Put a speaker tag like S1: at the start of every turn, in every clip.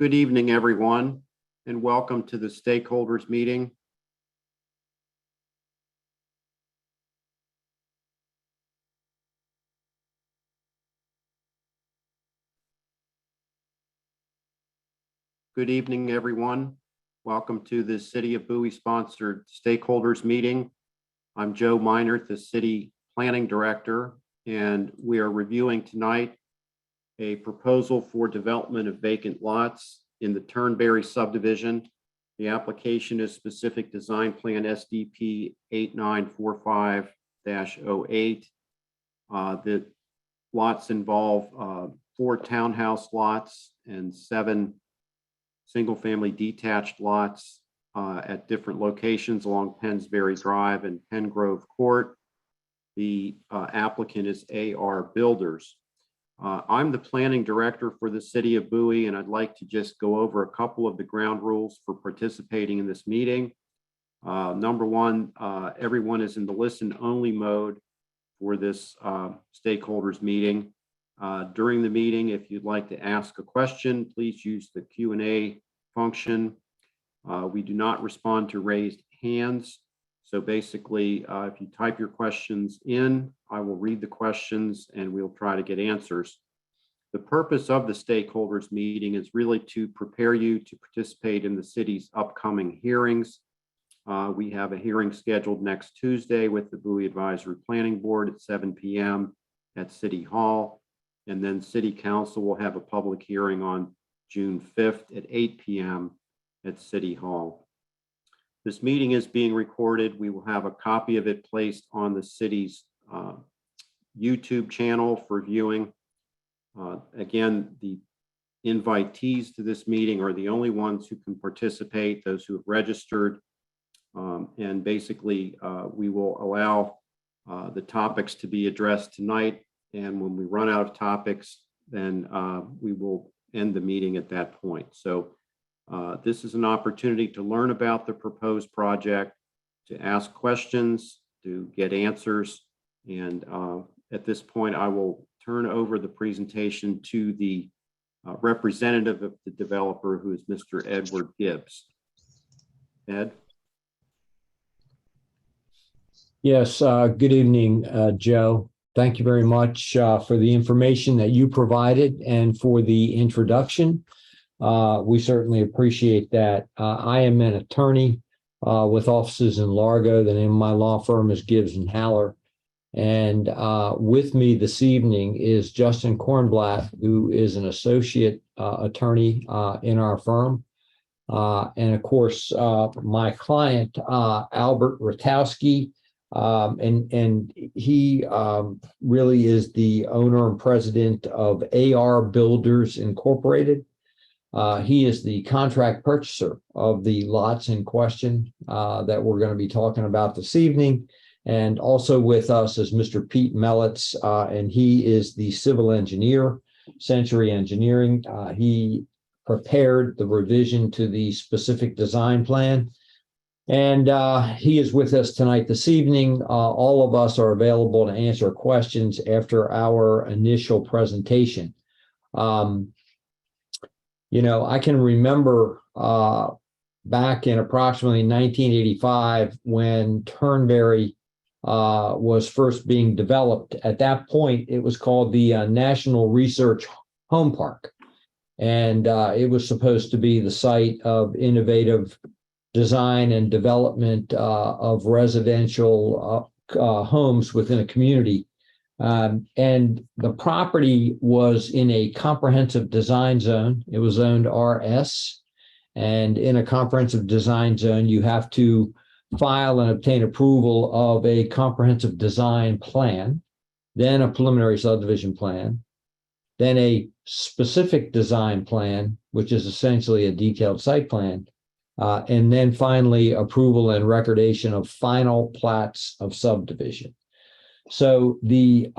S1: Good evening, everyone, and welcome to the stakeholders meeting. Good evening, everyone. Welcome to the City of Bowie sponsored stakeholders meeting. I'm Joe Meinert, the City Planning Director, and we are reviewing tonight a proposal for development of vacant lots in the Ternberry subdivision. The application is specific design plan SDP 8945-08. The lots involve 4 townhouse lots and 7 single-family detached lots at different locations along Ternberry Drive and Pengrove Court. The applicant is AR Builders. I'm the planning director for the City of Bowie, and I'd like to just go over a couple of the ground rules for participating in this meeting. Number one, everyone is in the listen-only mode for this stakeholders meeting. During the meeting, if you'd like to ask a question, please use the Q&A function. We do not respond to raised hands. So basically, if you type your questions in, I will read the questions and we'll try to get answers. The purpose of the stakeholders meeting is really to prepare you to participate in the city's upcoming hearings. We have a hearing scheduled next Tuesday with the Bowie Advisory Planning Board at 7 p.m. at City Hall. And then City Council will have a public hearing on June 5th at 8 p.m. at City Hall. This meeting is being recorded. We will have a copy of it placed on the city's YouTube channel for viewing. Again, the invitees to this meeting are the only ones who can participate, those who have registered. And basically, we will allow the topics to be addressed tonight. And when we run out of topics, then we will end the meeting at that point. So this is an opportunity to learn about the proposed project, to ask questions, to get answers. And at this point, I will turn over the presentation to the representative of the developer, who is Mr. Edward Gibbs. Ed?
S2: Yes, good evening, Joe. Thank you very much for the information that you provided and for the introduction. We certainly appreciate that. I am an attorney with offices in Largo. The name of my law firm is Gibbs and Haller. And with me this evening is Justin Kornblatt, who is an associate attorney in our firm. And of course, my client, Albert Ratowski, and he really is the owner and president of AR Builders Incorporated. He is the contract purchaser of the lots in question that we're going to be talking about this evening. And also with us is Mr. Pete Mellitz, and he is the civil engineer, Century Engineering. He prepared the revision to the specific design plan. And he is with us tonight this evening. All of us are available to answer questions after our initial presentation. You know, I can remember back in approximately 1985 when Ternberry was first being developed. At that point, it was called the National Research Home Park. And it was supposed to be the site of innovative design and development of residential homes within a community. And the property was in a comprehensive design zone. It was zoned RS. And in a comprehensive design zone, you have to file and obtain approval of a comprehensive design plan, then a preliminary subdivision plan, then a specific design plan, which is essentially a detailed site plan, and then finally approval and recordation of final plats of subdivision. So the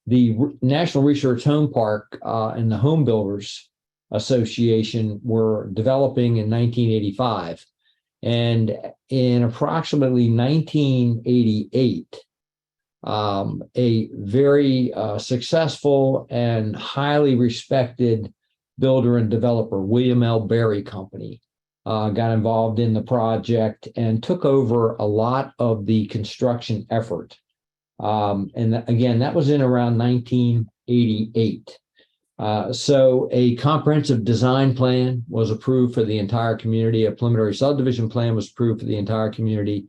S2: National Research Home Park and the Home Builders Association were developing in 1985. And in approximately 1988, a very successful and highly respected builder and developer, William L. Berry Company, got involved in the project and took over a lot of the construction effort. And again, that was in around 1988. So a comprehensive design plan was approved for the entire community. A preliminary subdivision plan was approved for the entire community.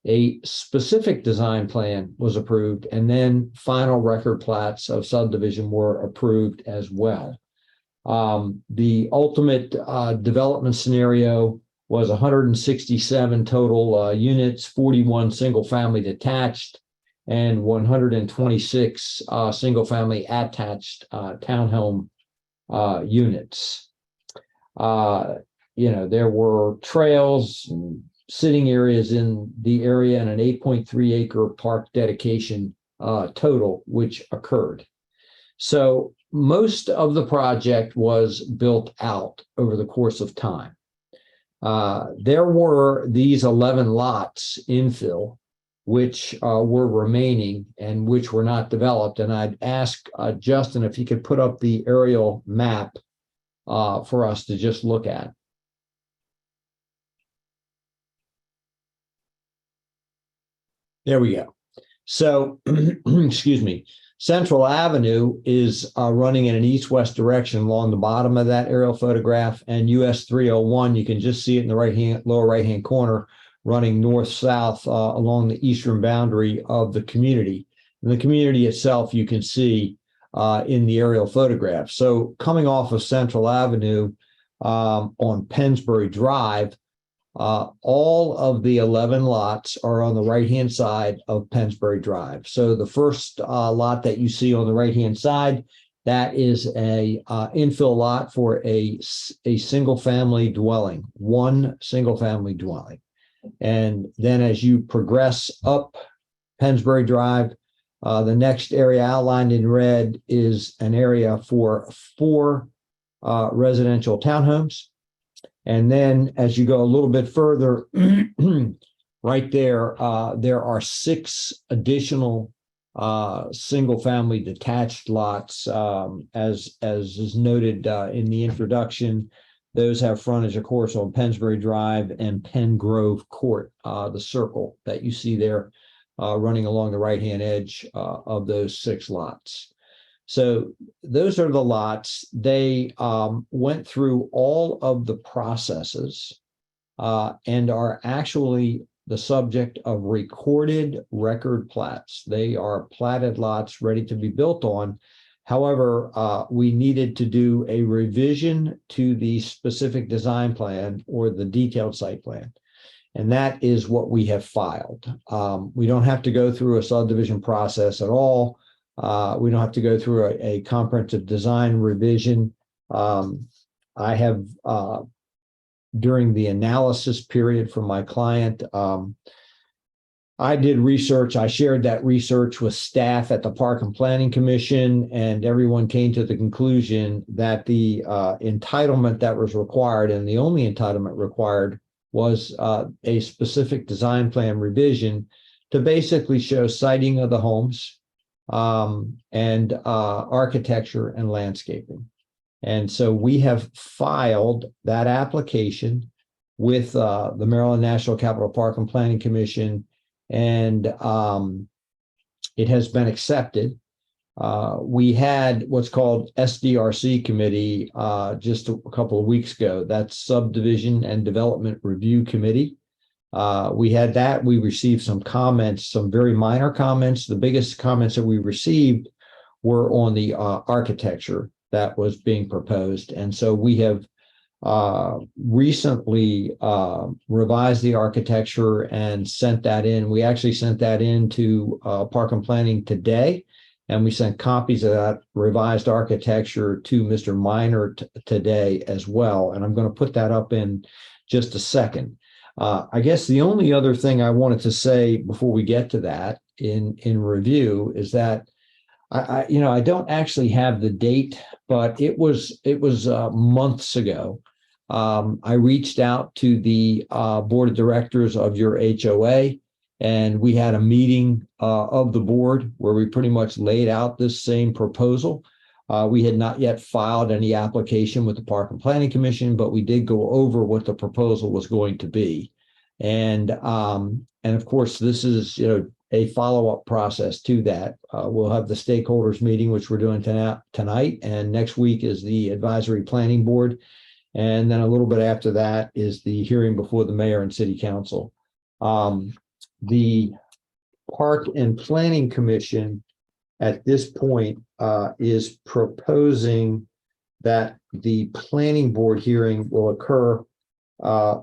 S2: A specific design plan was approved, and then final record plats of subdivision were approved as well. The ultimate development scenario was 167 total units, 41 single-family detached, and 126 single-family attached townhome units. There were trails and sitting areas in the area and an 8.3 acre park dedication total, which occurred. So most of the project was built out over the course of time. There were these 11 lots infill, which were remaining and which were not developed. And I'd ask Justin if he could put up the aerial map for us to just look at. There we go. So, excuse me, Central Avenue is running in an east-west direction along the bottom of that aerial photograph, and US 301, you can just see it in the lower right-hand corner, running north-south along the eastern boundary of the community. And the community itself, you can see in the aerial photograph. So coming off of Central Avenue on Ternberry Drive, all of the 11 lots are on the right-hand side of Ternberry Drive. So the first lot that you see on the right-hand side, that is a infill lot for a single-family dwelling, one single-family dwelling. And then as you progress up Ternberry Drive, the next area outlined in red is an area for 4 residential townhomes. And then as you go a little bit further, right there are 6 additional single-family detached lots, as is noted in the introduction. Those have frontage, of course, on Ternberry Drive and Penn Grove Court, the circle that you see there running along the right-hand edge of those 6 lots. So those are the lots. They went through all of the processes and are actually the subject of recorded record plats. They are platted lots ready to be built on. However, we needed to do a revision to the specific design plan or the detailed site plan. And that is what we have filed. We don't have to go through a subdivision process at all. We don't have to go through a comprehensive design revision. I have, during the analysis period for my client, I did research. I shared that research with staff at the Park and Planning Commission, and everyone came to the conclusion that the entitlement that was required, and the only entitlement required, was a specific design plan revision to basically show siting of the homes, and architecture and landscaping. And so we have filed that application with the Maryland National Capital Park and Planning Commission, and it has been accepted. We had what's called SDRC committee just a couple of weeks ago. That's Subdivision and Development Review Committee. We had that. We received some comments, some very minor comments. The biggest comments that we received were on the architecture that was being proposed. And so we have recently revised the architecture and sent that in. We actually sent that in to Park and Planning today, and we sent copies of that revised architecture to Mr. Minor today as well. And I'm going to put that up in just a second. I guess the only other thing I wanted to say before we get to that in review is that I don't actually have the date, but it was months ago. I reached out to the board of directors of your HOA, and we had a meeting of the board where we pretty much laid out this same proposal. We had not yet filed any application with the Park and Planning Commission, but we did go over what the proposal was going to be. And of course, this is, a follow-up process to that. We'll have the stakeholders meeting, which we're doing tonight, and next week is the advisory planning board. And then a little bit after that is the hearing before the mayor and city council. The Park and Planning Commission at this point is proposing that the planning board hearing will occur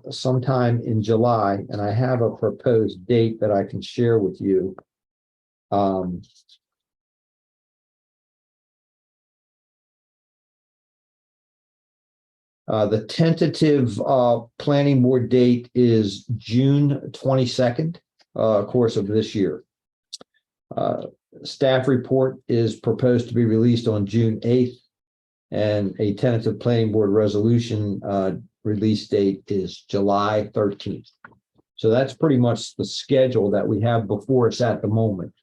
S2: sometime in July, and I have a proposed date that I can share with you. The tentative planning board date is June 22nd, course of this year. Staff report is proposed to be released on June 8th, and a tentative planning board resolution release date is July 13th. So that's pretty much the schedule that we have before us at the moment.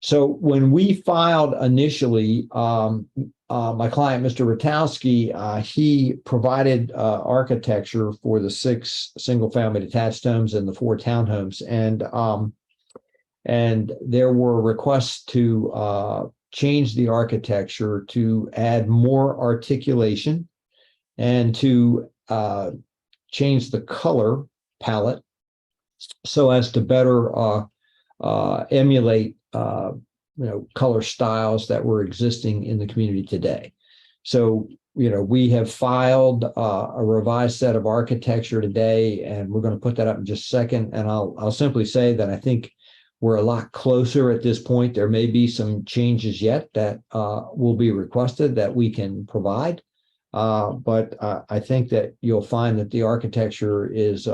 S2: So when we filed initially, my client, Mr. Rotowski, he provided architecture for the 6 single-family detached homes and the 4 townhomes, and there were requests to change the architecture to add more articulation and to change the color palette so as to better emulate color styles that were existing in the community today. So, we have filed a revised set of architecture today, and we're going to put that up in just a second. And I'll simply say that I think we're a lot closer at this point. There may be some changes yet that will be requested that we can provide. But I think that you'll find that the architecture is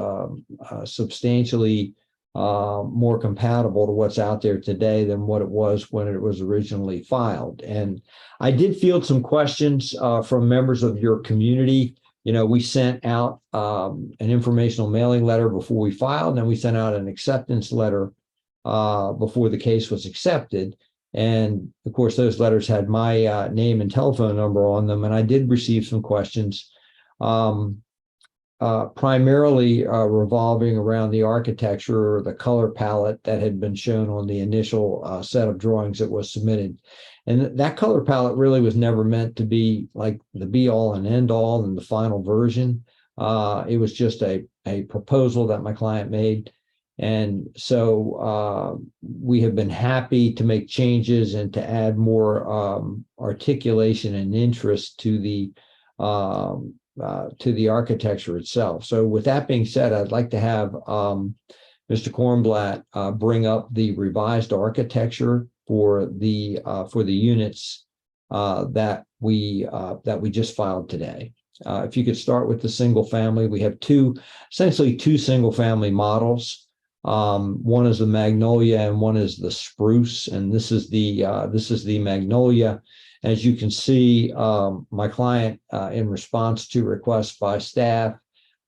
S2: substantially more compatible to what's out there today than what it was when it was originally filed. And I did field some questions from members of your community. We sent out an informational mailing letter before we filed, and then we sent out an acceptance letter before the case was accepted. And of course, those letters had my name and telephone number on them. And I did receive some questions, primarily revolving around the architecture or the color palette that had been shown on the initial set of drawings that was submitted. And that color palette really was never meant to be like the be all and end all in the final version. It was just a proposal that my client made. And so we have been happy to make changes and to add more articulation and interest to the architecture itself. So with that being said, I'd like to have Mr. Kornblatt bring up the revised architecture for the units that we just filed today. If you could start with the single family, we have essentially two single family models. One is the magnolia and one is the spruce, and this is the magnolia. As you can see, my client, in response to requests by staff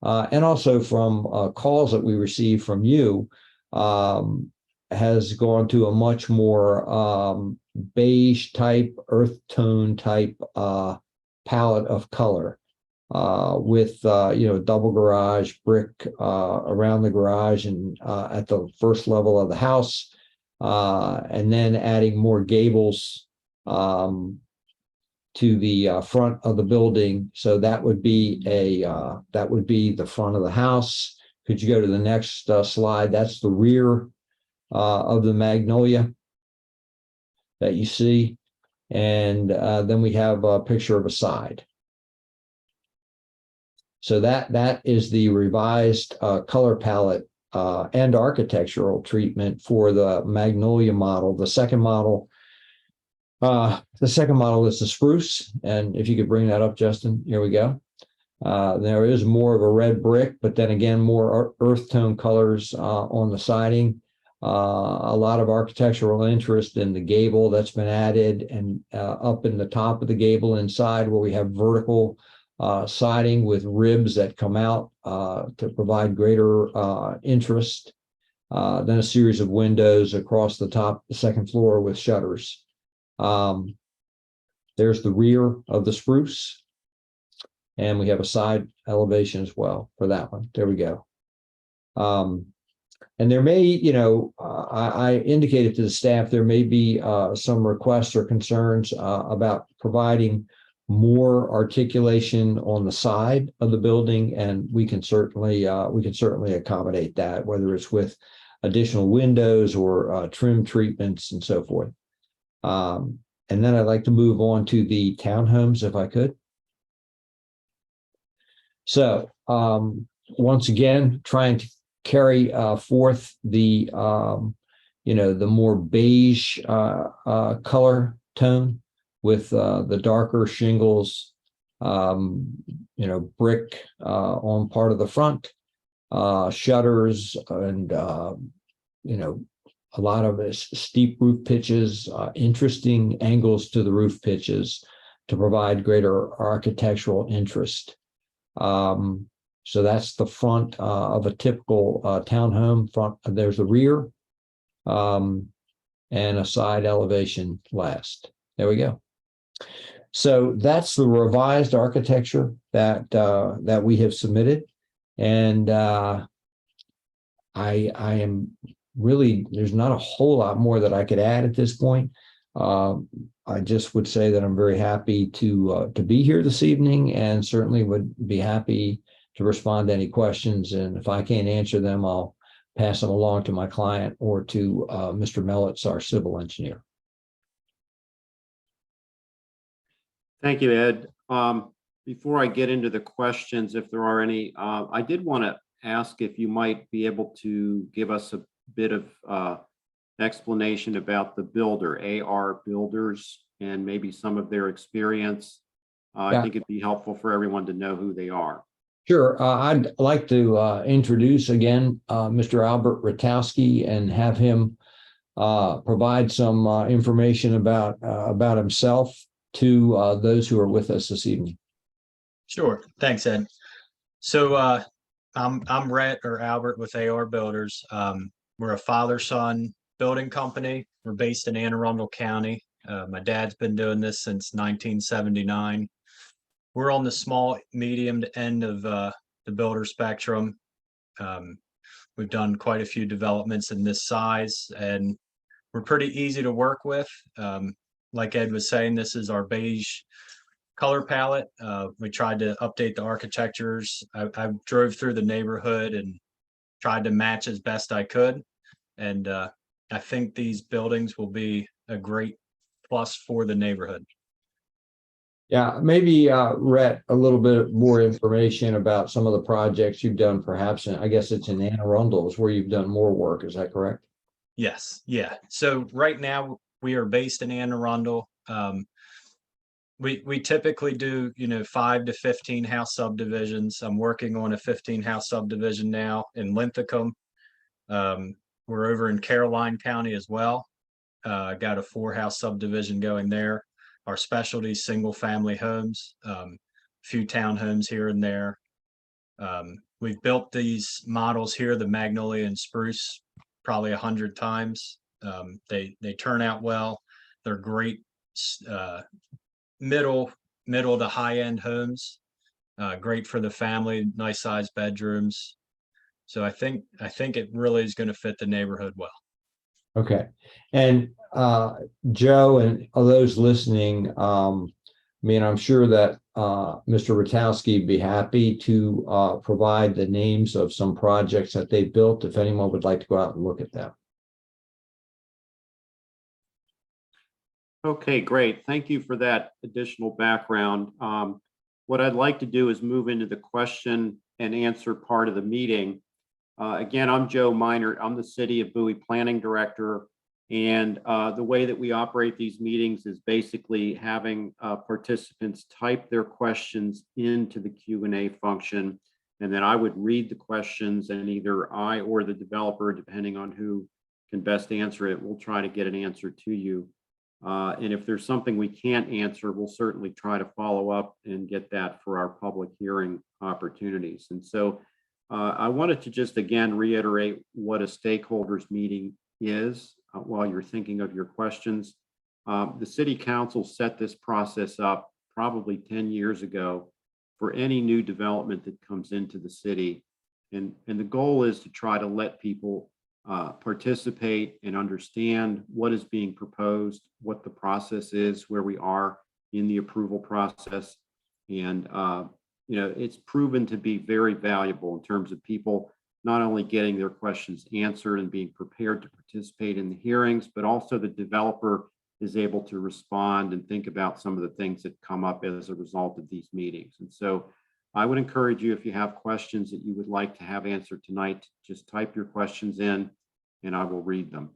S2: and also from calls that we received from you, has gone to a much more beige type, earth tone type palette of color. With double garage, brick around the garage and at the first level of the house, and then adding more gables to the front of the building. So that would be the front of the house. Could you go to the next slide? That's the rear of the magnolia that you see, and then we have a picture of a side. So that is the revised color palette and architectural treatment for the magnolia model. The second model is the spruce. And if you could bring that up, Justin, here we go. There is more of a red brick, but then again, more earth tone colors on the siding. A lot of architectural interest in the gable that's been added, and up in the top of the gable inside where we have vertical siding with ribs that come out to provide greater interest. Then a series of windows across the top, the second floor with shutters. There's the rear of the spruce. And we have a side elevation as well for that one. There we go. And there may, I indicated to the staff, there may be some requests or concerns about providing more articulation on the side of the building, and we can certainly accommodate that, whether it's with additional windows or trim treatments and so forth. And then I'd like to move on to the townhomes, if I could. So once again, trying to carry forth the the more beige color tone with the darker shingles, brick on part of the front, shutters, and a lot of steep roof pitches, interesting angles to the roof pitches to provide greater architectural interest. So that's the front of a typical townhome. Front, there's the rear, and a side elevation last. There we go. So that's the revised architecture that we have submitted, and I am really, there's not a whole lot more that I could add at this point. I just would say that I'm very happy to be here this evening, and certainly would be happy to respond to any questions. And if I can't answer them, I'll pass them along to my client or to Mr. Mellitz, our civil engineer.
S1: Thank you, Ed. Before I get into the questions, if there are any, I did want to ask if you might be able to give us a bit of explanation about the builder, AR Builders, and maybe some of their experience. I think it'd be helpful for everyone to know who they are.
S2: Sure. I'd like to introduce again Mr. Albert Ratowski and have him provide some information about himself to those who are with us this evening.
S3: Sure. Thanks, Ed. So I'm Rhett, or Albert, with AR Builders. We're a father-son building company. We're based in Anne Arundel County. My dad's been doing this since 1979. We're on the small, medium end of the builder spectrum. We've done quite a few developments in this size, and we're pretty easy to work with. Like Ed was saying, this is our beige color palette. We tried to update the architectures. I drove through the neighborhood and tried to match as best I could. And I think these buildings will be a great plus for the neighborhood.
S2: Yeah, maybe Rhett, a little bit more information about some of the projects you've done, perhaps. I guess it's in Anne Arundel is where you've done more work. Is that correct?
S3: Yes. Yeah. So right now we are based in Anne Arundel. We typically do 5 to 15 house subdivisions. I'm working on a 15 house subdivision now in Linthicum. We're over in Caroline County as well. Got a 4 house subdivision going there. Our specialty single family homes, a few townhomes here and there. We've built these models here, the Magnolia and Spruce, probably 100 times. They turn out well. They're great middle to high end homes. Great for the family, nice sized bedrooms. So I think it really is going to fit the neighborhood well.
S2: Okay. And Joe and those listening, I'm sure that Mr. Ratowski would be happy to provide the names of some projects that they built if anyone would like to go out and look at them.
S1: Okay, great. Thank you for that additional background. What I'd like to do is move into the question and answer part of the meeting. Again, I'm Joe Minor. I'm the City of Bowie Planning Director. And the way that we operate these meetings is basically having participants type their questions into the Q&A function. And then I would read the questions, and either I or the developer, depending on who can best answer it, will try to get an answer to you. And if there's something we can't answer, we'll certainly try to follow up and get that for our public hearing opportunities. And so I wanted to just again reiterate what a stakeholders meeting is while you're thinking of your questions. The city council set this process up probably 10 years ago for any new development that comes into the city. And the goal is to try to let people participate and understand what is being proposed, what the process is, where we are in the approval process. And, it's proven to be very valuable in terms of people not only getting their questions answered and being prepared to participate in the hearings, but also the developer is able to respond and think about some of the things that come up as a result of these meetings. And so I would encourage you, if you have questions that you would like to have answered tonight, just type your questions in and I will read them.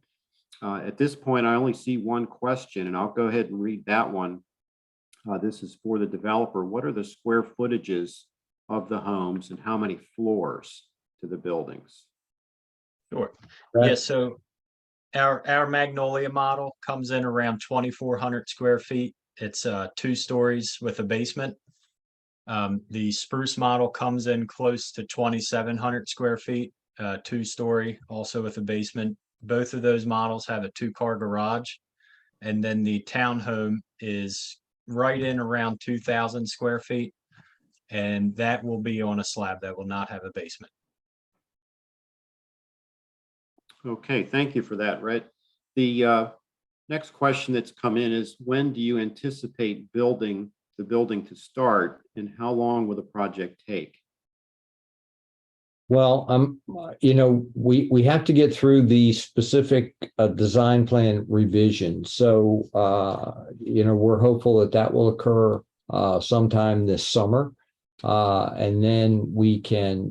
S1: At this point, I only see one question, and I'll go ahead and read that one. This is for the developer. What are the square footages of the homes and how many floors to the buildings?
S3: Sure.
S2: Right.
S3: Yeah, so our Magnolia model comes in around 2,400 square feet. It's 2 stories with a basement. The Spruce model comes in close to 2,700 square feet, 2-story, also with a basement. Both of those models have a 2-car garage. And then the townhome is right in around 2,000 square feet. And that will be on a slab that will not have a basement.
S1: Okay, thank you for that, Rhett. The next question that's come in is, when do you anticipate building the building to start, and how long will the project take?
S2: Well, we have to get through the specific design plan revision. So, we're hopeful that will occur sometime this summer. And then we can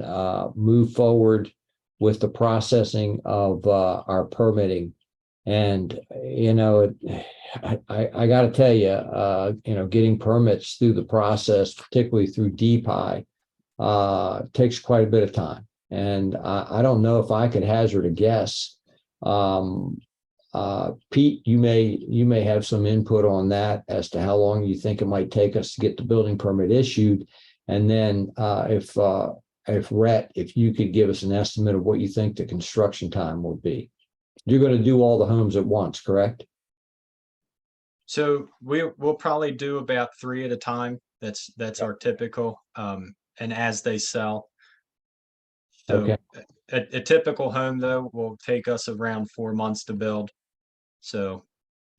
S2: move forward with the processing of our permitting. And, I got to tell you, getting permits through the process, particularly through DPI, takes quite a bit of time. And I don't know if I could hazard a guess. Pete, you may have some input on that as to how long you think it might take us to get the building permit issued. And then if Rhett, if you could give us an estimate of what you think the construction time would be. You're going to do all the homes at once, correct?
S3: So we'll probably do about 3 at a time. That's our typical, and as they sell. So
S2: Okay.
S3: a typical home though will take us around 4 months to build. So,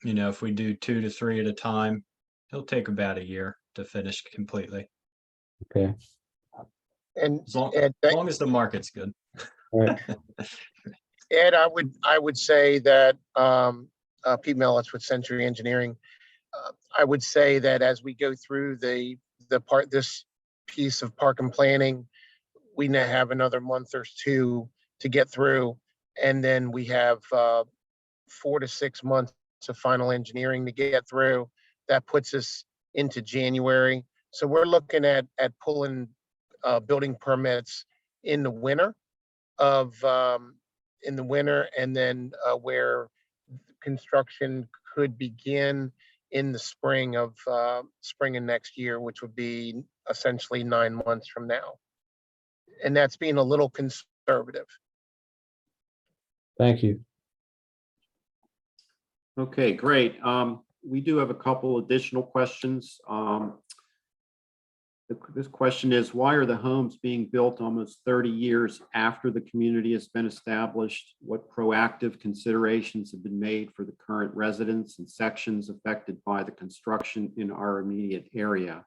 S3: if we do 2 to 3 at a time, it'll take about a year to finish completely.
S2: Okay.
S4: And
S3: As long,
S4: Ed,
S3: as long as the market's good.
S2: All right.
S4: Ed, I would say that Pete Mellis with Century Engineering. I would say that as we go through this piece of park and planning, we now have another month or 2 to get through, and then we have 4 to 6 months of final engineering to get through. That puts us into January. So we're looking at pulling building permits in the winter and then where construction could begin in the spring of next year, which would be essentially 9 months from now. And that's being a little conservative.
S2: Thank you.
S1: Okay, great. We do have a couple additional questions. This question is, why are the homes being built almost 30 years after the community has been established? What proactive considerations have been made for the current residents and sections affected by the construction in our immediate area?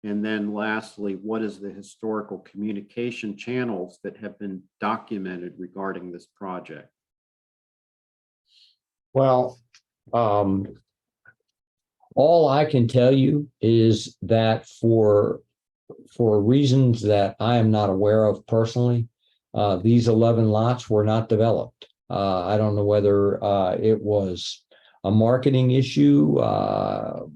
S1: And then lastly, what is the historical communication channels that have been documented regarding this project?
S2: Well, all I can tell you is that for reasons that I am not aware of personally, these 11 lots were not developed. I don't know whether it was a marketing issue,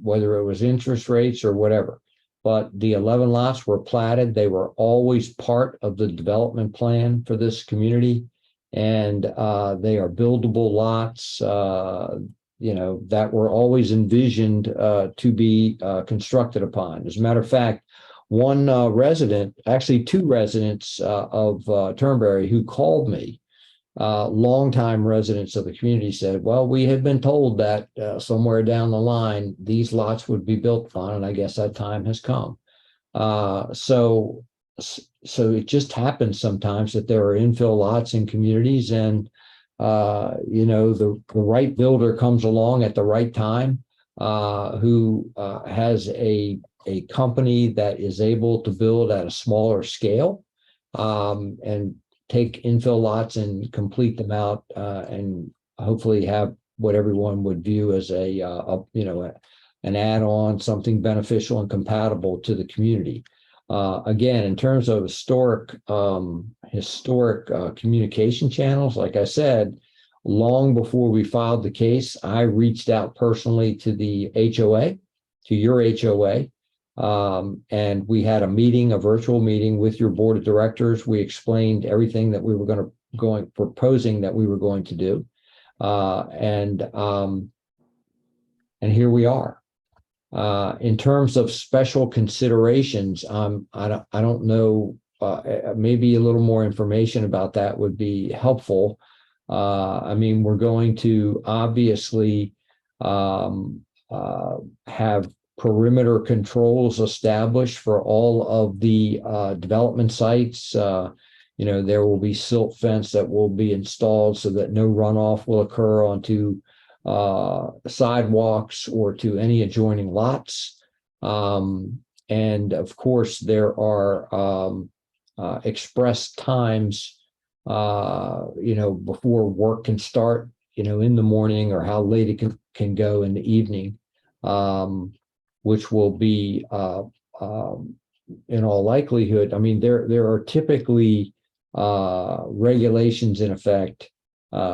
S2: whether it was interest rates or whatever, but the 11 lots were platted. They were always part of the development plan for this community, and they are buildable lots, that were always envisioned to be constructed upon. As a matter of fact, one resident, actually 2 residents of Ternberry who called me longtime residents of the community said, well, we had been told that somewhere down the line, these lots would be built on, and I guess that time has come. So it just happens sometimes that there are infill lots in communities, and the right builder comes along at the right time, who has a company that is able to build at a smaller scale, and take infill lots and complete them out, and hopefully have what everyone would view as an add-on, something beneficial and compatible to the community. Again, in terms of historic communication channels, like I said, long before we filed the case, I reached out personally to the HOA, to your HOA, and we had a virtual meeting with your board of directors. We explained everything that we were proposing that we were going to do, and here we are. In terms of special considerations, I don't know. Maybe a little more information about that would be helpful. I mean, we're going to obviously have perimeter controls established for all of the development sites. There will be silt fence that will be installed so that no runoff will occur onto sidewalks or to any adjoining lots. And of course, there are express times, before work can start, in the morning, or how late it can go in the evening, which will be, in all likelihood, I mean, there are typically regulations in effect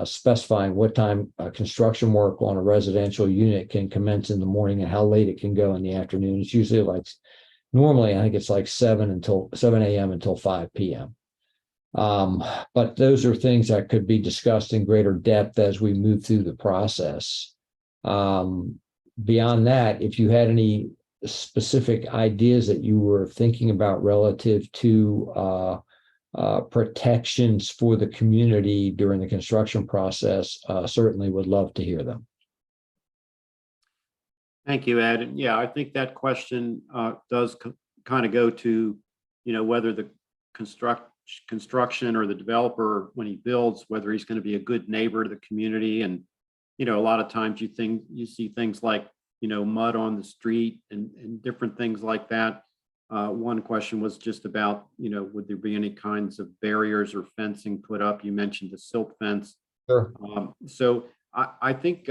S2: specifying what time construction work on a residential unit can commence in the morning and how late it can go in the afternoon. It's usually normally I think it's like 7 a.m. until 5 p.m. But those are things that could be discussed in greater depth as we move through the process. Beyond that, if you had any specific ideas that you were thinking about relative to protections for the community during the construction process, certainly would love to hear them.
S1: Thank you, Ed. And yeah, I think that question does kind of go to, whether the construction or the developer, when he builds, whether he's going to be a good neighbor to the community. And, a lot of times you see things like, mud on the street and different things like that. One question was just about, would there be any kinds of barriers or fencing put up? You mentioned the silt fence.
S2: Sure.
S1: So I think,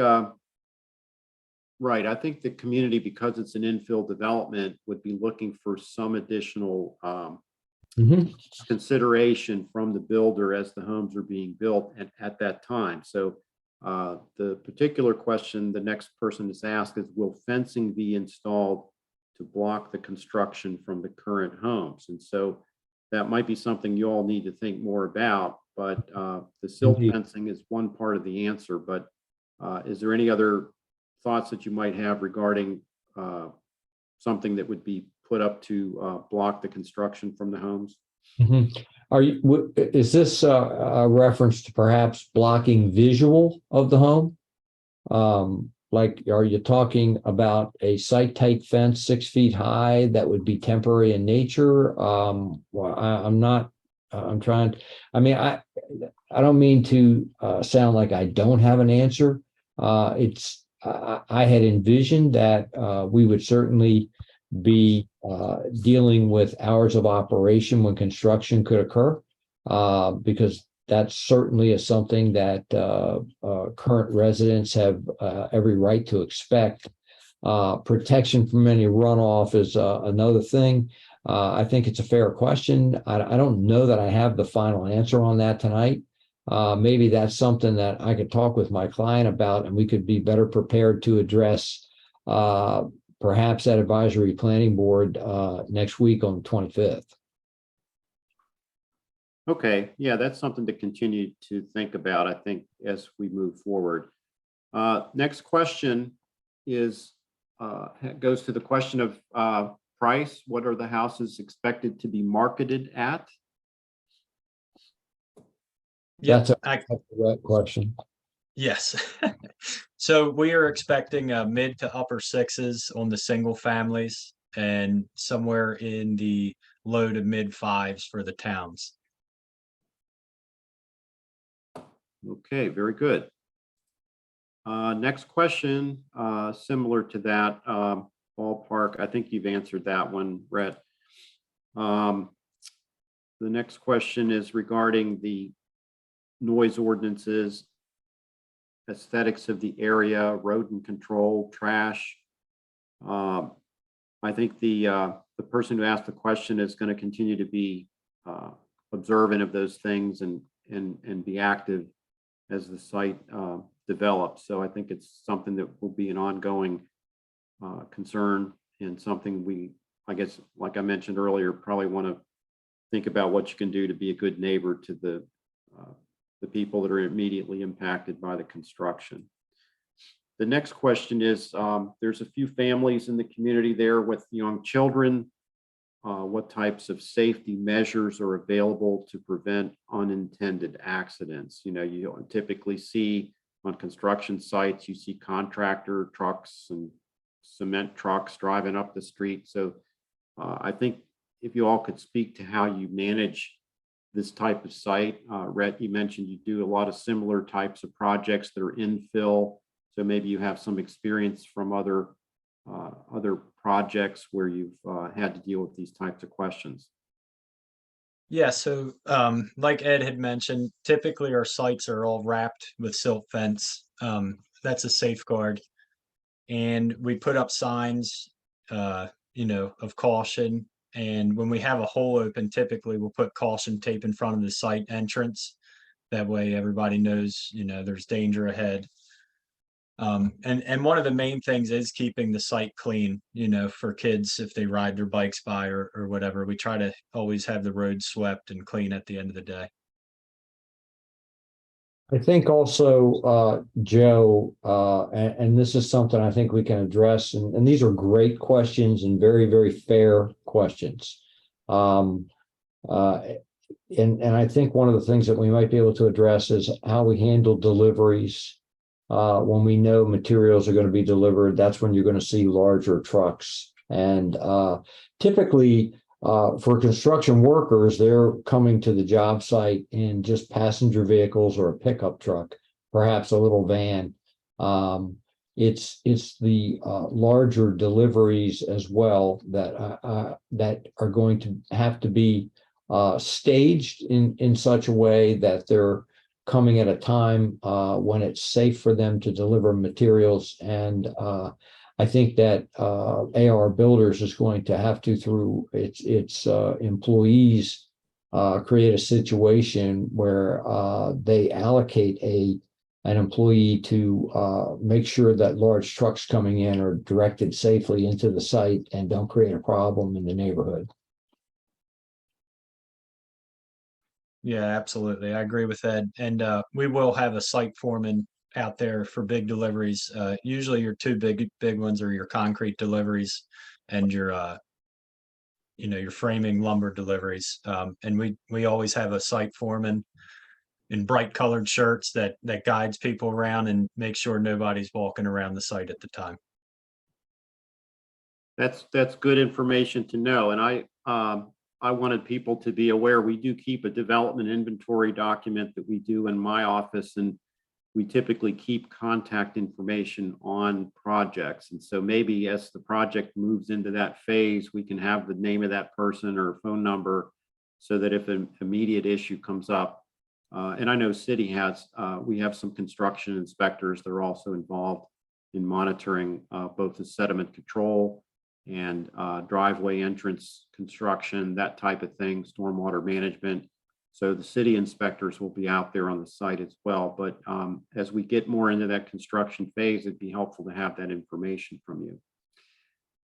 S1: right, I think the community, because it's an infill development, would be looking for some additional consideration from the builder as the homes are being built at that time. So the particular question the next person is asked is, will fencing be installed to block the construction from the current homes? And so that might be something you all need to think more about, but the silt fencing is one part of the answer. But is there any other thoughts that you might have regarding something that would be put up to block the construction from the homes?
S2: Is this a reference to perhaps blocking visual of the home? Are you talking about a site type fence 6 feet high that would be temporary in nature? I don't mean to sound like I don't have an answer. I had envisioned that we would certainly be dealing with hours of operation when construction could occur, because that certainly is something that current residents have every right to expect. Protection from any runoff is another thing. I think it's a fair question. I don't know that I have the final answer on that tonight. Maybe that's something that I could talk with my client about, and we could be better prepared to address perhaps at advisory planning board next week on the 25th.
S1: Okay, yeah, that's something to continue to think about, I think, as we move forward. Next question is goes to the question of price. What are the houses expected to be marketed at?
S3: Yeah,
S2: That's that's a right question.
S3: yes. So we are expecting mid to upper sixes on the single families and somewhere in the low to mid fives for the towns.
S1: Okay, very good. Next question, similar to that, ballpark. I think you've answered that one, Brett. The next question is regarding the noise ordinances, aesthetics of the area, rodent control, trash. I think the person who asked the question is going to continue to be observant of those things and be active as the site develops. So I think it's something that will be an ongoing concern and something we, I guess, like I mentioned earlier, probably want to think about what you can do to be a good neighbor to the people that are immediately impacted by the construction. The next question is, there's a few families in the community there with young children. What types of safety measures are available to prevent unintended accidents? You know, you typically see on construction sites, you see contractor trucks and cement trucks driving up the street. So I think if you all could speak to how you manage this type of site. Rhett, you mentioned you do a lot of similar types of projects that are infill. So maybe you have some experience from other projects where you've had to deal with these types of questions.
S3: Yeah, so like Ed had mentioned, typically our sites are all wrapped with silt fence. That's a safeguard. And we put up signs, of caution. And when we have a hole open, typically we'll put caution tape in front of the site entrance. That way everybody knows, there's danger ahead. And one of the main things is keeping the site clean, for kids if they ride their bikes by or whatever. We try to always have the road swept and clean at the end of the day.
S2: I think also, Joe, and this is something I think we can address, and these are great questions and very, very fair questions. And I think one of the things that we might be able to address is how we handle deliveries. When we know materials are going to be delivered, that's when you're going to see larger trucks. And typically, for construction workers, they're coming to the job site in just passenger vehicles or a pickup truck, perhaps a little van. It's the larger deliveries as well that are going to have to be staged in such a way that they're coming at a time when it's safe for them to deliver materials. And I think that AR Builders is going to have to, through its employees, create a situation where they allocate an employee to make sure that large trucks coming in are directed safely into the site and don't create a problem in the neighborhood.
S3: Yeah, absolutely. I agree with Ed. And we will have a site foreman out there for big deliveries. Usually your two big ones are your concrete deliveries and your framing lumber deliveries. And we always have a site foreman in bright colored shirts that guides people around and makes sure nobody's walking around the site at the time.
S1: That's good information to know. And I wanted people to be aware, we do keep a development inventory document that we do in my office, and we typically keep contact information on projects. And so maybe as the project moves into that phase, we can have the name of that person or phone number so that if an immediate issue comes up, and I know city has, we have some construction inspectors that are also involved in monitoring both the sediment control and driveway entrance construction, that type of thing, stormwater management. So the city inspectors will be out there on the site as well. But as we get more into that construction phase, it'd be helpful to have that information from you.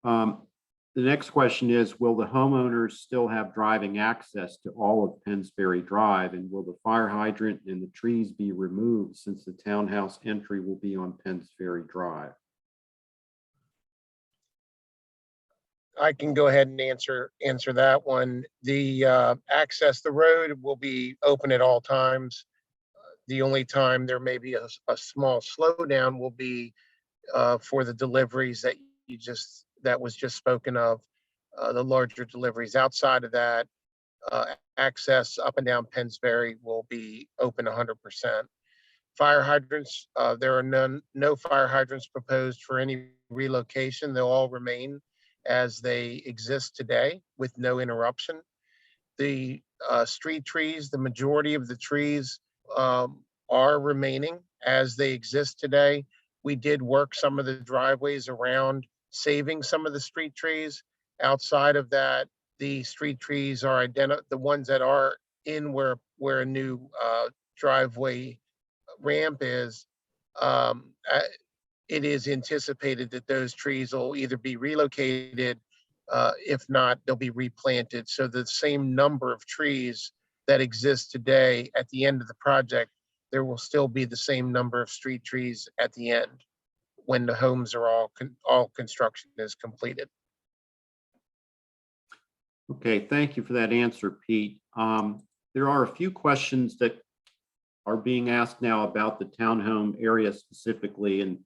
S1: The next question is, will the homeowners still have driving access to all of Ternberry Drive? And will the fire hydrant and the trees be removed since the townhouse entry will be on Ternberry Drive?
S4: I can go ahead and answer that one. The access, the road will be open at all times. The only time there may be a small slowdown will be for the deliveries that was just spoken of, the larger deliveries. Outside of that, access up and down Pennsbury will be open 100%. Fire hydrants, there are no fire hydrants proposed for any relocation. They'll all remain as they exist today with no interruption. The street trees, the majority of the trees are remaining as they exist today. We did work some of the driveways around saving some of the street trees. Outside of that, the street trees are the ones that are in where a new driveway ramp is. It is anticipated that those trees will either be relocated, if not, they'll be replanted. So the same number of trees that exist today at the end of the project, there will still be the same number of street trees at the end when the homes are all construction is completed.
S1: Okay, thank you for that answer, Pete. There are a few questions that are being asked now about the townhome area specifically, and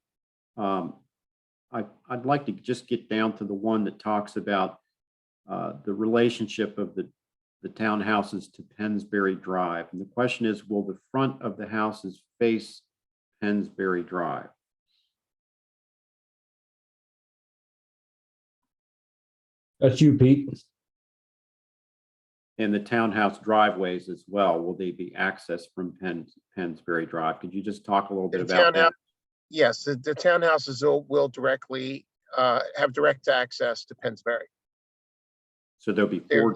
S1: I'd like to just get down to the one that talks about the relationship of the townhouses to Ternberry Drive. And the question is, will the front of the houses face Ternberry Drive?
S2: That's you, Pete.
S1: And the townhouse driveways as well, will they be accessed from Ternberry Drive? Could you just talk a little bit about that?
S4: Yes, the townhouses will directly have direct access to Ternberry.
S1: So there'll be four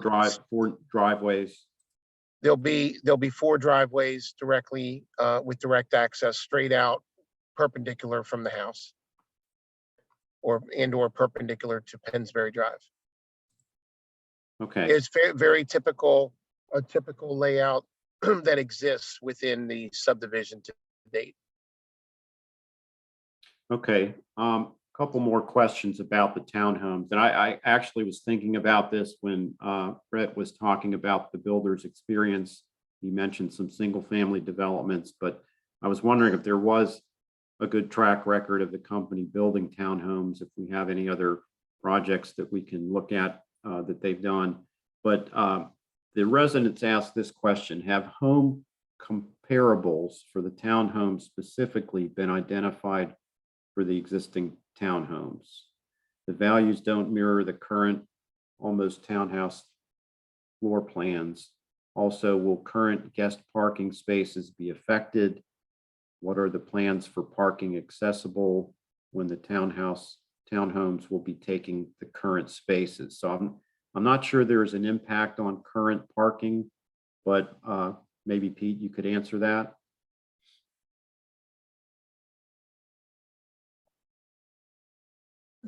S1: driveways.
S4: There'll be 4 driveways directly with direct access straight out perpendicular from the house or perpendicular to Ternberry Drive.
S1: Okay.
S4: It's very typical, a typical layout that exists within the subdivision to date.
S1: Okay. Couple more questions about the townhomes. And I actually was thinking about this when Brett was talking about the builder's experience. He mentioned some single family developments, but I was wondering if there was a good track record of the company building townhomes, if we have any other projects that we can look at that they've done. But the residents asked this question: have home comparables for the townhomes specifically been identified for the existing townhomes? The values don't mirror the current almost townhouse floor plans. Also, will current guest parking spaces be affected? What are the plans for parking accessible when the townhomes will be taking the current spaces? So I'm not sure there's an impact on current parking, but maybe Pete, you could answer that.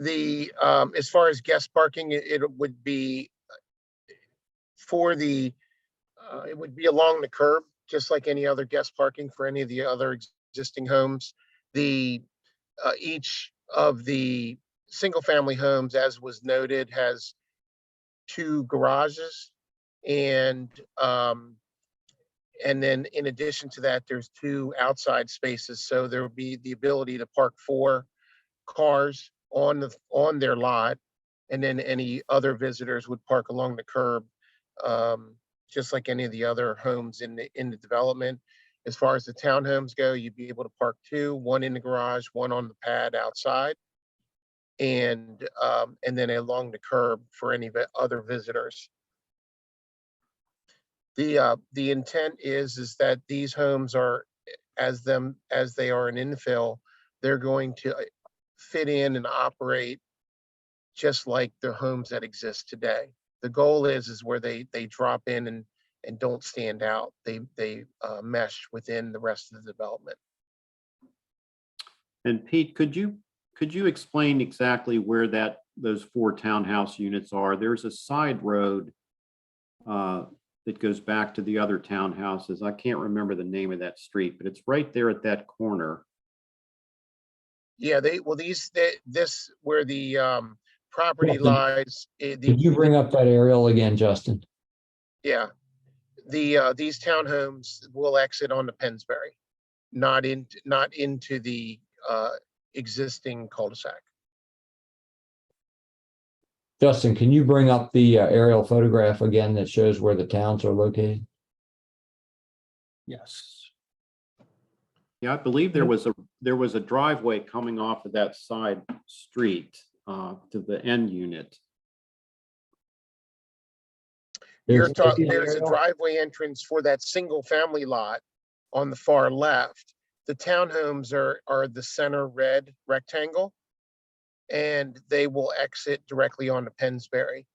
S4: As far as guest parking, it would be it would be along the curb, just like any other guest parking for any of the other existing homes. Each of the single family homes, as was noted, has 2 garages, and then in addition to that, there's 2 outside spaces. So there will be the ability to park 4 cars on their lot, and then any other visitors would park along the curb, just like any of the other homes in the development. As far as the townhomes go, you'd be able to park 2, one in the garage, one on the pad outside, and then along the curb for any other visitors. The intent is that these homes are, as they are an infill, they're going to fit in and operate just like the homes that exist today. The goal is where they drop in and don't stand out. They mesh within the rest of the development.
S1: And Pete, could you explain exactly where those 4 townhouse units are? There's a side road that goes back to the other townhouses. I can't remember the name of that street, but it's right there at that corner.
S4: Yeah, this where the property
S2: Justin,
S4: lies.
S2: Could you bring up that aerial again, Justin?
S4: Yeah, these townhomes will exit onto Ternberry. not into the existing cul-de-sac.
S2: Justin, can you bring up the aerial photograph again that shows where the towns are located?
S5: Yes.
S1: Yeah, I believe there was a driveway coming off of that side street to the end unit.
S2: There's
S4: There's a driveway entrance for that single family lot on the far left. The townhomes are the center red rectangle, and they will exit directly onto Ternberry.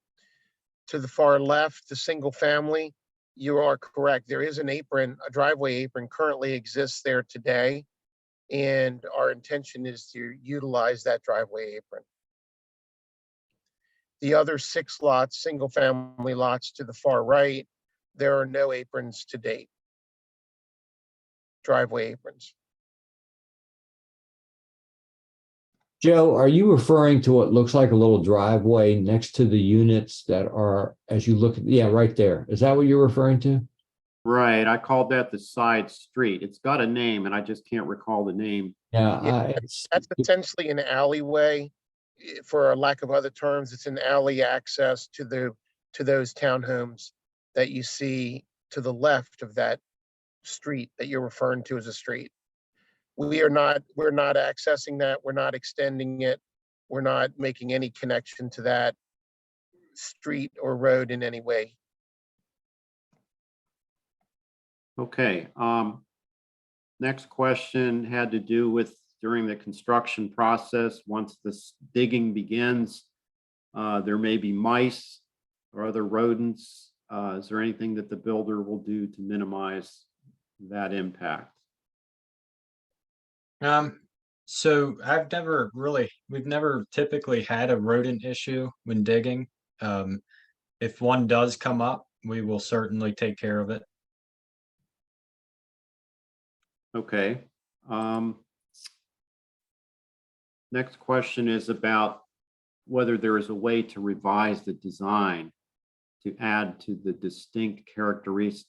S4: To the far left, the single family, you are correct. There is an apron, a driveway apron currently exists there today. And our intention is to utilize that driveway apron. The other 6 lots, single family lots to the far right, there are no aprons to date. Driveway aprons.
S2: Joe, are you referring to what looks like a little driveway next to the units that are, as you look, yeah, right there. Is that what you're referring to?
S1: Right, I called that the side street. It's got a name and I just can't recall the name.
S2: Yeah,
S4: That's essentially an alleyway. For a lack of other terms, it's an alley access to those townhomes that you see to the left of that street that you're referring to as a street. We're not accessing that. We're not extending it. We're not making any connection to that street or road in any way.
S1: Okay, next question had to do with during the construction process, once this digging begins, there may be mice or other rodents. Is there anything that the builder will do to minimize that impact?
S3: So we've never typically had a rodent issue when digging. If one does come up, we will certainly take care of it.
S1: Okay. Next question is about whether there is a way to revise the design to add to the distinct characteristics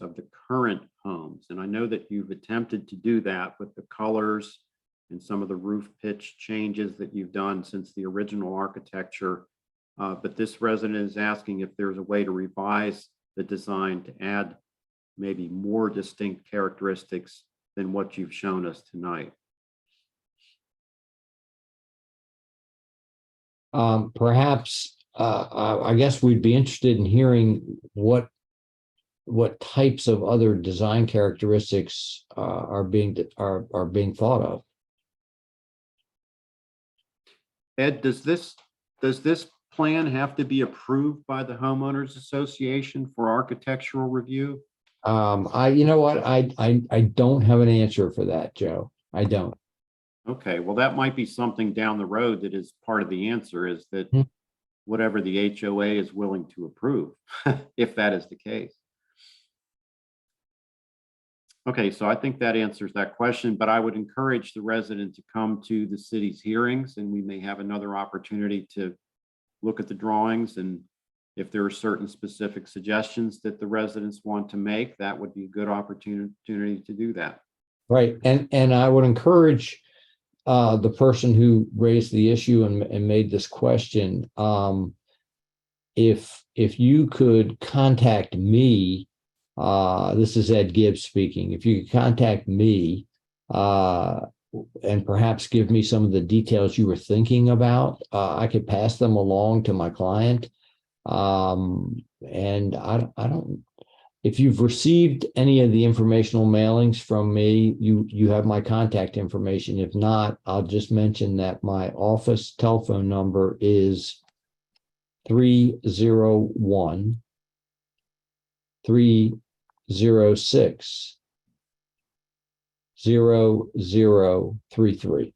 S1: of the current homes. And I know that you've attempted to do that with the colors and some of the roof pitch changes that you've done since the original architecture. But this resident is asking if there's a way to revise the design to add maybe more distinct characteristics than what you've shown us tonight.
S2: Perhaps, I guess we'd be interested in hearing what types of other design characteristics are being thought of.
S1: Ed, does this plan have to be approved by the homeowners association for architectural review?
S2: You know what, I don't have an answer for that, Joe. I don't.
S1: Okay, well, that might be something down the road that is part of the answer, is that whatever the HOA is willing to approve, if that is the case. Okay, so I think that answers that question, but I would encourage the resident to come to the city's hearings, and we may have another opportunity to look at the drawings, and if there are certain specific suggestions that the residents want to make, that would be a good opportunity to do that.
S2: Right, and I would encourage the person who raised the issue and made this question, if you could contact me, this is Ed Gibbs speaking, if you could contact me and perhaps give me some of the details you were thinking about, I could pass them along to my client. And I don't, if you've received any of the informational mailings from me, you have my contact information. If not, I'll just mention that my office telephone number is 301-306-0033.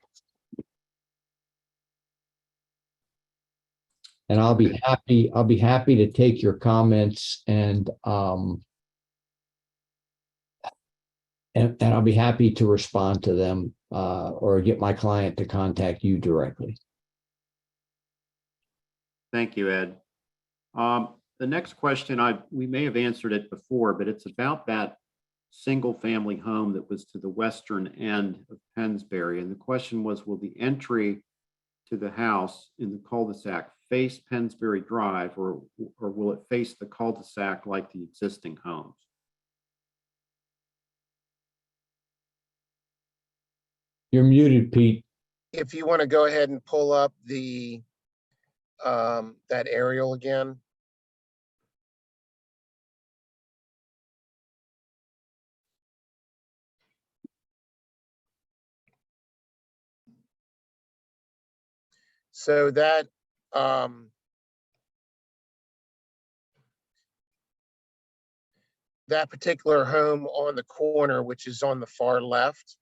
S2: And I'll be happy to take your comments and I'll be happy to respond to them or get my client to contact you directly.
S1: Thank you, Ed. The next question, we may have answered it before, but it's about that single-family home that was to the western end of Ternberry. And the question was, will the entry to the house in the cul-de-sac face Ternberry Drive, or will it face the cul-de-sac like the existing homes?
S2: You're muted, Pete.
S4: If you want to go ahead and pull up the, that aerial again. So that, that particular home on the corner, which is on the far left,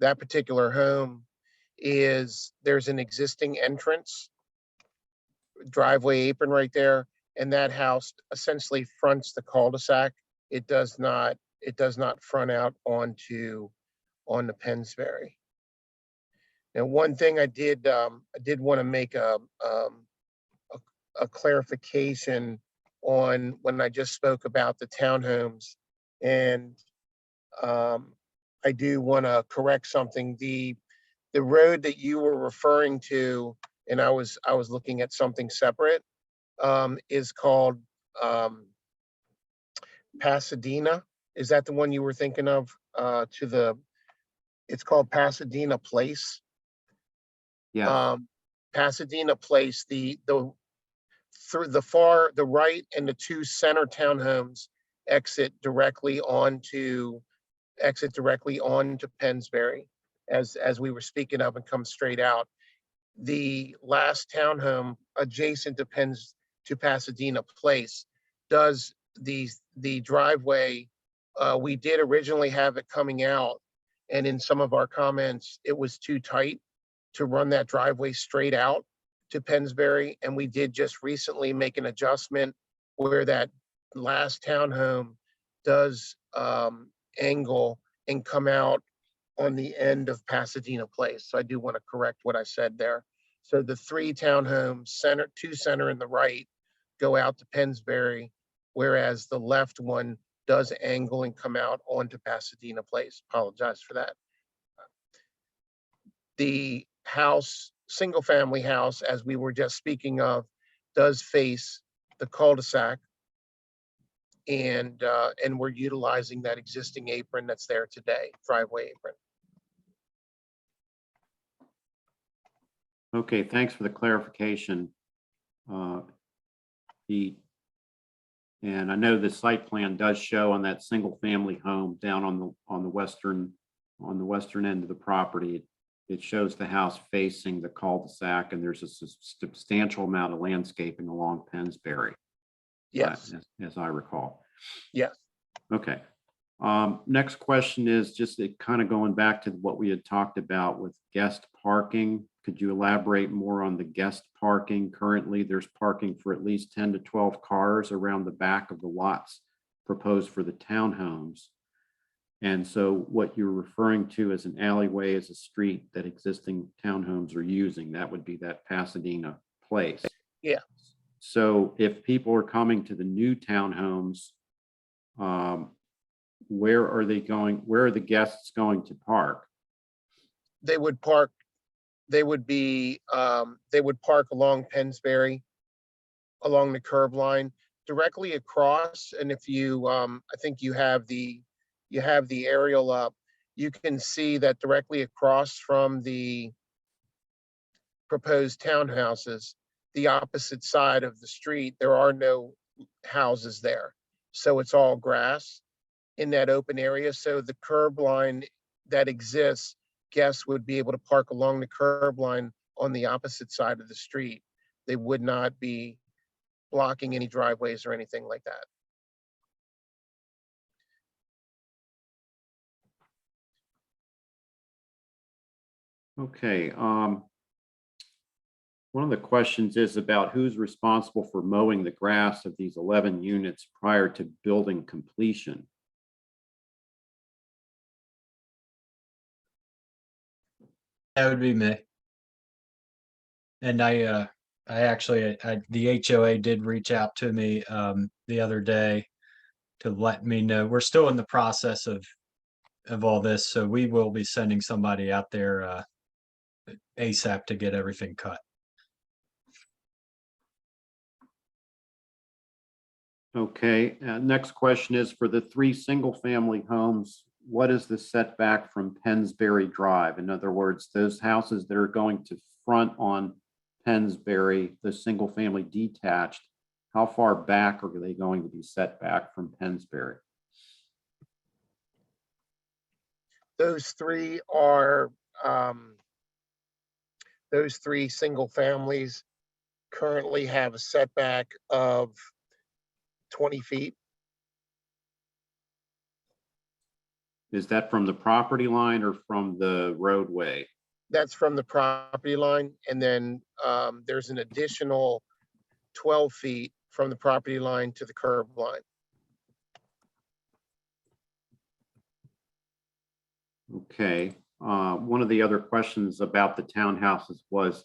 S4: that particular home is, there's an existing entrance, driveway apron right there, and that house essentially fronts the cul-de-sac. It does not front out onto Ternberry. Now, one thing I did want to make a clarification on when I just spoke about the townhomes, and I do want to correct something. The road that you were referring to, and I was looking at something separate, is called Pasadena. Is that the one you were thinking of? It's called Pasadena Place.
S1: Yes.
S4: Pasadena Place, the through the right and the two center townhomes exit directly onto Ternberry, as we were speaking of, and come straight out. The last townhome adjacent to Pasadena Place does the driveway. We did originally have it coming out, and in some of our comments, it was too tight to run that driveway straight out to Ternberry, and we did just recently make an adjustment where that last townhome does angle and come out on the end of Pasadena Place. So I do want to correct what I said there. So the three townhomes, two center and the right, go out to Ternberry, whereas the left one does angle and come out onto Pasadena Place. Apologize for that. The house, single family house, as we were just speaking of, does face the cul-de-sac, and we're utilizing that existing apron that's there today, driveway apron.
S1: Okay, thanks for the clarification, Pete. And I know the site plan does show on that single family home down on the western end of the property. It shows the house facing the cul-de-sac, and there's a substantial amount of landscaping along Ternberry.
S4: Yes.
S1: As I recall.
S4: Yes.
S1: Okay. Next question is just kind of going back to what we had talked about with guest parking. Could you elaborate more on the guest parking? Currently, there's parking for at least 10 to 12 cars around the back of the lots proposed for the townhomes. And so what you're referring to as an alleyway is a street that existing townhomes are using. That would be that Pasadena Place.
S4: Yeah.
S1: So if people are coming to the new townhomes, where are they going? Where are the guests going to park?
S4: They would park along Ternberry, along the curb line, directly across. And if you, I think you have the aerial up, you can see that directly across from the proposed townhouses, the opposite side of the street, there are no houses there. So it's all grass in that open area. So the curb line that exists, guests would be able to park along the curb line on the opposite side of the street. They would not be blocking any driveways or anything like that.
S1: Okay. One of the questions is about who's responsible for mowing the grass of these 11 units prior to building completion.
S3: That would be me. And I actually, the HOA did reach out to me the other day let me know. We're still in the process of all this, so we will be sending somebody out there ASAP to get everything cut.
S1: Okay, next question is for the 3 single-family homes, what is the setback from Ternberry Drive? In other words, those houses that are going to front on Ternberry, the single-family detached, how far back are they going to be set back from Ternberry?
S4: Those three are, those 3 single families currently have a setback of 20 feet.
S1: Is that from the property line or from the roadway?
S4: That's from the property line. And then there's an additional 12 feet from the property line to the curb line.
S1: Okay, one of the other questions about the townhouses was,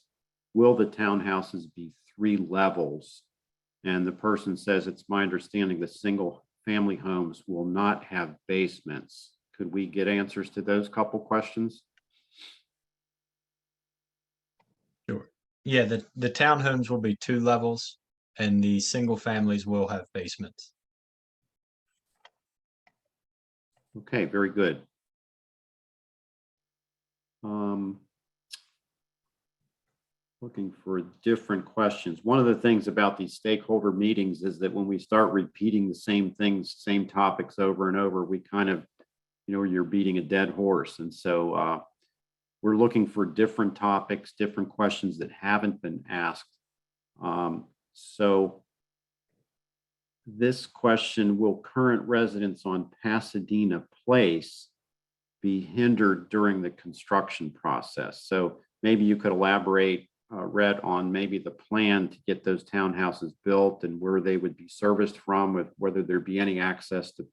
S1: will the townhouses be 3 levels? And the person says, it's my understanding the single family homes will not have basements. Could we get answers to those couple questions?
S3: Sure. Yeah, the townhomes will be 2 levels and the single families will have basements.
S1: Okay, very good. Looking for different questions. One of the things about these stakeholder meetings is that when we start repeating the same things, same topics over and over, we kind of, you're beating a dead horse. And so we're looking for different topics, different questions that haven't been asked. So this question, will current residents on Pasadena Place be hindered during the construction process? So maybe you could elaborate, Rhett, on maybe the plan to get those townhouses built and where they would be serviced from, with whether there be any access to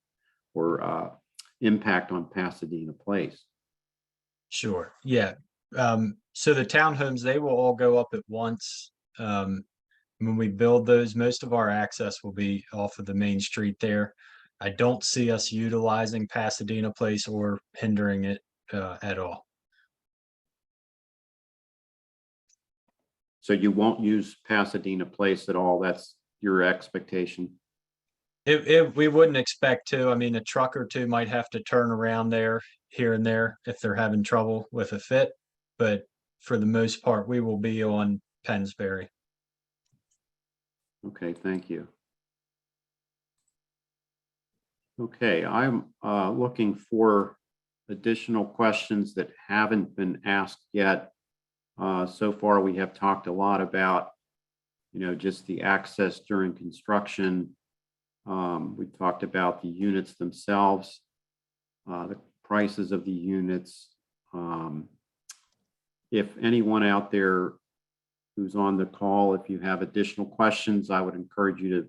S1: or impact on Pasadena Place.
S3: Sure. Yeah. So the townhomes, they will all go up at once. When we build those, most of our access will be off of the main street there. I don't see us utilizing Pasadena Place or hindering it at all.
S1: So you won't use Pasadena Place at all? That's your expectation?
S3: We wouldn't expect to. I mean, a truck or two might have to turn around there here and there if they're having trouble with a fit, but for the most part, we will be on Ternberry.
S1: Okay, thank you. Okay, I'm looking for additional questions that haven't been asked yet. So far, we have talked a lot about, just the access during construction. We talked about the units themselves, the prices of the units. If anyone out there who's on the call, if you have additional questions, I would encourage you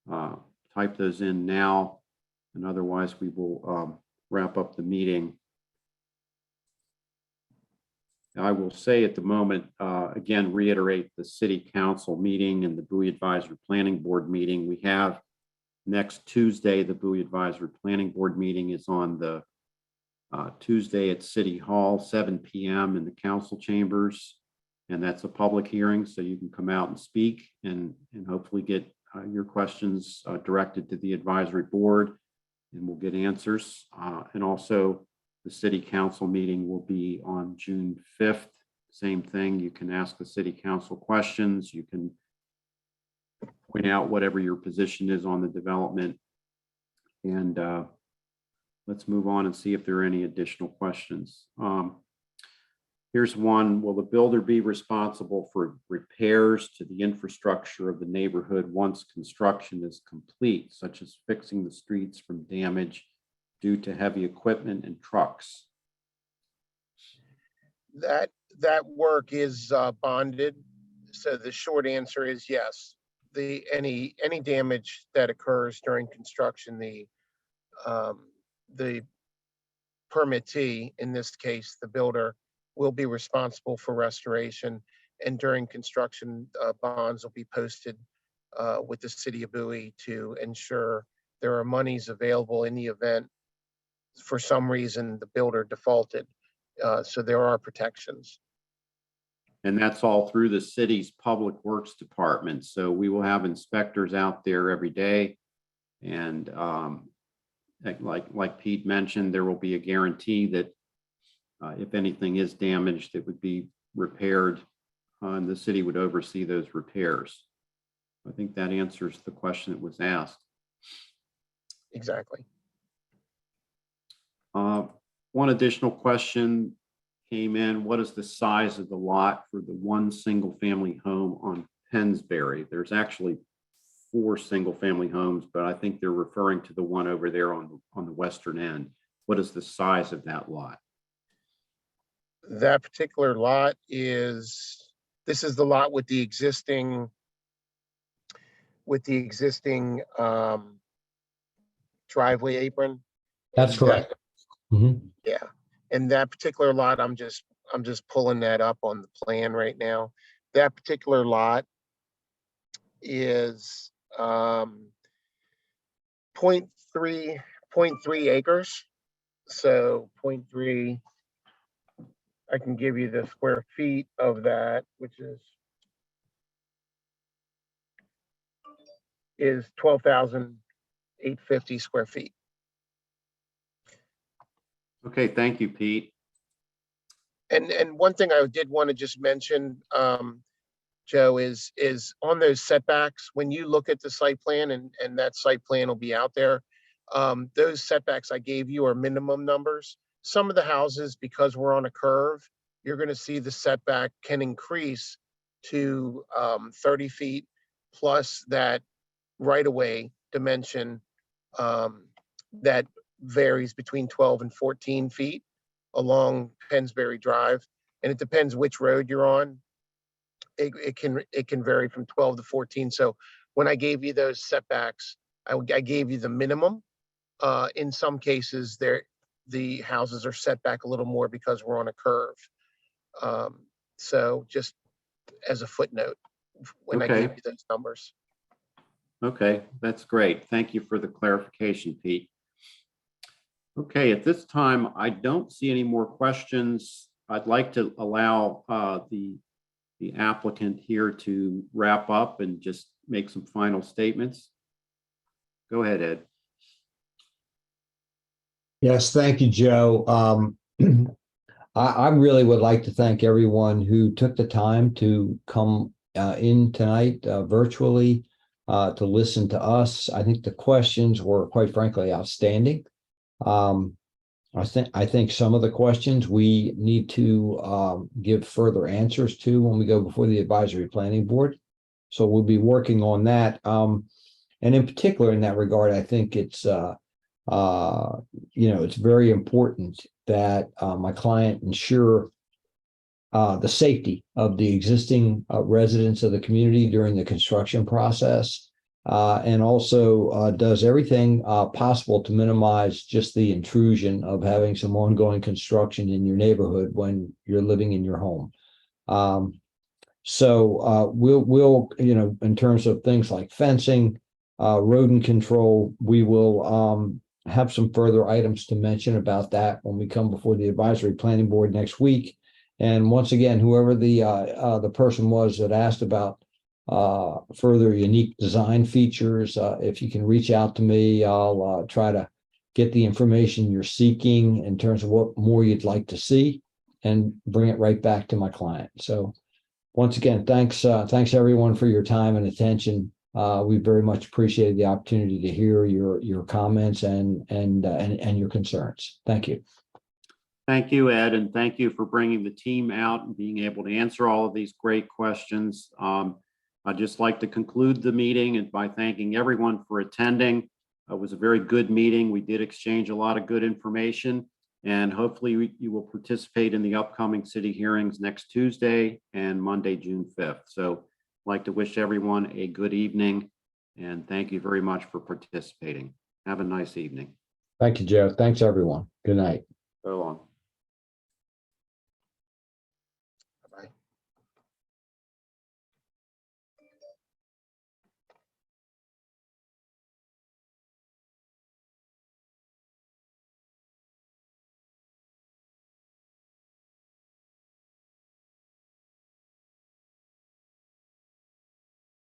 S1: to type those in now, and otherwise we will wrap up the meeting. I will say at the moment, again, reiterate the city council meeting and the Bowie Advisory Planning Board meeting. We have next Tuesday, the Bowie Advisory Planning Board meeting is on the Tuesday at City Hall, 7 p.m. in the council chambers. And that's a public hearing, so you can come out and speak and hopefully get your questions directed to the advisory board, and we'll get answers. And also the city council meeting will be on June 5th. Same thing, you can ask the city council questions. You can point out whatever your position is on the development. And let's move on and see if there are any additional questions. Here's one. Will the builder be responsible for repairs to the infrastructure of the neighborhood once construction is complete, such as fixing the streets from damage due to heavy equipment and trucks?
S4: That work is bonded. So the short answer is yes. Any damage that occurs during construction, the permittee, in this case, the builder, will be responsible for restoration, and during construction, bonds will be posted with the city of Bowie to ensure there are monies available in the event for some reason the builder defaulted. So there are protections.
S1: And that's all through the city's Public Works Department. So we will have inspectors out there every day. And like Pete mentioned, there will be a guarantee that if anything is damaged, it would be repaired, and the city would oversee those repairs. I think that answers the question that was asked.
S4: Exactly.
S1: One additional question came in. What is the size of the lot for the one single family home on Ternberry? There's actually 4 single family homes, but I think they're referring to the one over there on the western end. What is the size of that lot?
S4: That particular lot is, this is the lot with the existing driveway apron.
S2: That's correct. Mhm.
S4: Yeah, and that particular lot, I'm just pulling that up on the plan right now. That particular lot is 0.3 acres. So 0.3, I can give you the square feet of that, which is 12,850 square feet.
S1: Okay, thank you, Pete.
S4: And one thing I did want to just mention, Joe, is on those setbacks, when you look at the site plan, and that site plan will be out there, those setbacks I gave you are minimum numbers. Some of the houses, because we're on a curve, you're going to see the setback can increase to 30 feet plus that right-of-way dimension that varies between 12 and 14 feet along Ternberry Drive. And it depends which road you're on. It can vary from 12 to 14. So when I gave you those setbacks, I gave you the minimum. In some cases, the houses are set back a little more because we're on a curve. So just as a footnote, when I gave you those numbers.
S1: Okay, that's great. Thank you for the clarification, Pete. Okay, at this time, I don't see any more questions. I'd like to allow the applicant here to wrap up and just make some final statements. Go ahead, Ed.
S2: Yes, thank you, Joe. I really would like to thank everyone who took the time to come in tonight virtually to listen to us. I think the questions were, quite frankly, outstanding. I think some of the questions we need to give further answers to when we go before the advisory planning board. So we'll be working on that. And in particular, in that regard, I think it's it's very important that my client ensure the safety of the existing residents of the community during the construction process. And also does everything possible to minimize just the intrusion of having some ongoing construction in your neighborhood when you're living in your home. So we'll in terms of things like fencing, rodent control, we will have some further items to mention about that when we come before the advisory planning board next week. And once again, whoever the person was that asked about further unique design features, if you can reach out to me, I'll try to get the information you're seeking in terms of what more you'd like to see and bring it right back to my client. So once again, thanks everyone for your time and attention. We very much appreciated the opportunity to hear your comments and your concerns. Thank you.
S1: Thank you, Ed, and thank you for bringing the team out and being able to answer all of these great questions. I'd just like to conclude the meeting and by thanking everyone for attending. It was a very good meeting. We did exchange a lot of good information, and hopefully you will participate in the upcoming city hearings next Tuesday and Monday, June 5th. So I'd like to wish everyone a good evening, and thank you very much for participating. Have a nice evening.
S2: Thank you, Joe. Thanks, everyone. Good night.
S1: So long.
S4: Bye.